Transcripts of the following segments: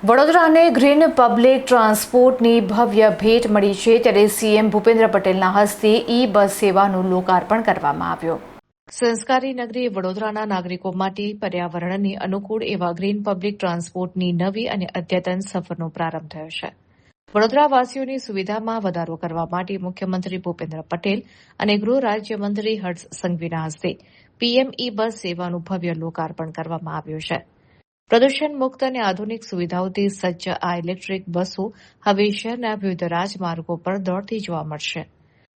વડોદરાને green public ટ્રાન્સપોર્ટની ભવ્ય ભેટ મળી છે, ત્યારે સીએમ ભૂપેન્દ્ર પટેલના હસ્તે ઈ બસ સેવાનું લોકાર્પણ કરવામાં આવ્યું. સંસ્કારી નગરી વડોદરાના નાગરિકો માટે પર્યાવરણને અનુકૂળ એવા ગ્રીન પબ્લિક ટ્રાન્સપોર્ટની નવી અને અદ્યતન સફરનો પ્રારંભ થયો છે. વડોદરાવાસીઓની સુવિધામાં વધારો કરવા માટે મુખ્યમંત્રી ભૂપેન્દ્ર પટેલ અને ગૃહ રાજ્યમંત્રી હર્ષ સંઘવીના હસ્તે પીએમ ઈ બસ સેવાનું ભવ્ય લોકાર્પણ કરવામાં આવ્યું છે. પ્રદૂષણ મુક્ત અને આધુનિક સુવિધાઓથી સજ્જ આ ઇલેક્ટ્રિક બસો હવે શહેરના વિવિધ રાજમાર્ગો પર દોડતી જોવા મળશે.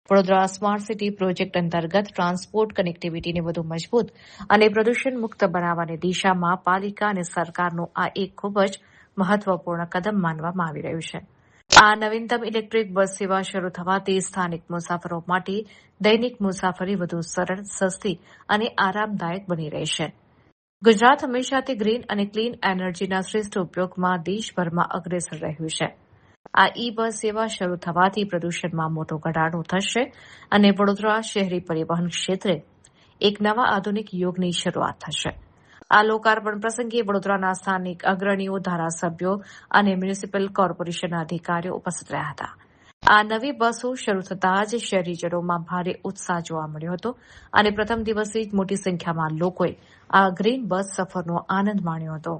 વડોદરા સ્માર્ટ સિટી પ્રોજેક્ટ અંતર્ગત ટ્રાન્સપોર્ટ કનેક્ટિવિટીને વધુ મજબૂત અને પ્રદૂષણ મુક્ત બનાવવાની દિશામાં પાલિકા અને સરકારનું આ એક ખૂબ જ મહત્વપૂર્ણ કદમ માનવામાં આવી રહ્યું છે. આ નવીનતમ ઇલેક્ટ્રિક બસ સેવા શરૂ થવાથી સ્થાનિક મુસાફરો માટે દૈનિક મુસાફરી વધુ સરળ, સસ્તી અને આરામદાયક બની રહેશે. ગુજરાત હંમેશાથી ગ્રીન અને ક્લીન એનર્જીના શ્રેષ્ઠ ઉપયોગમાં દેશભરમાં અગ્રેસર રહ્યું છે. આ ઈ બસ સેવા શરૂ થવાથી પ્રદૂષણમાં મોટો ઘટાડો થશે અને વડોદરા શહેરી પરિવહન ક્ષેત્રે એક નવા આધુનિક યુગની શરૂઆત થશે. આ લોકાર્પણ પ્રસંગે વડોદરાના સ્થાનિક અગ્રણીઓ, ધારાસભ્યો અને મ્યુનિસિપલ કોર્પોરેશનના અધિકારીઓ ઉપસ્થિત રહ્યા હતા. આ નવી બસો શરૂ થતાં જ શહેરીજનોમાં ભારે ઉત્સાહ જોવા મળ્યો હતો અને પ્રથમ દિવસે જ મોટી સંખ્યામાં લોકોએ આ ગ્રીન બસ સફરનો આનંદ માણ્યો હતો.